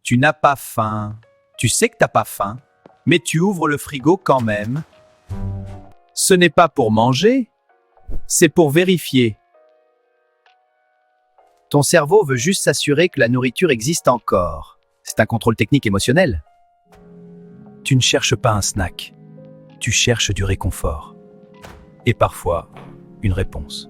Tu n'as pas faim. Tu sais que t'as pas faim, mais tu ouvres le frigo quand même. Ce n'est pas pour manger, c'est pour vérifier. Ton cerveau veut juste s'assurer que la nourriture existe encore. C'est un contrôle technique émotionnel. Tu ne cherches pas un snack, tu cherches du réconfort. Et parfois, une réponse.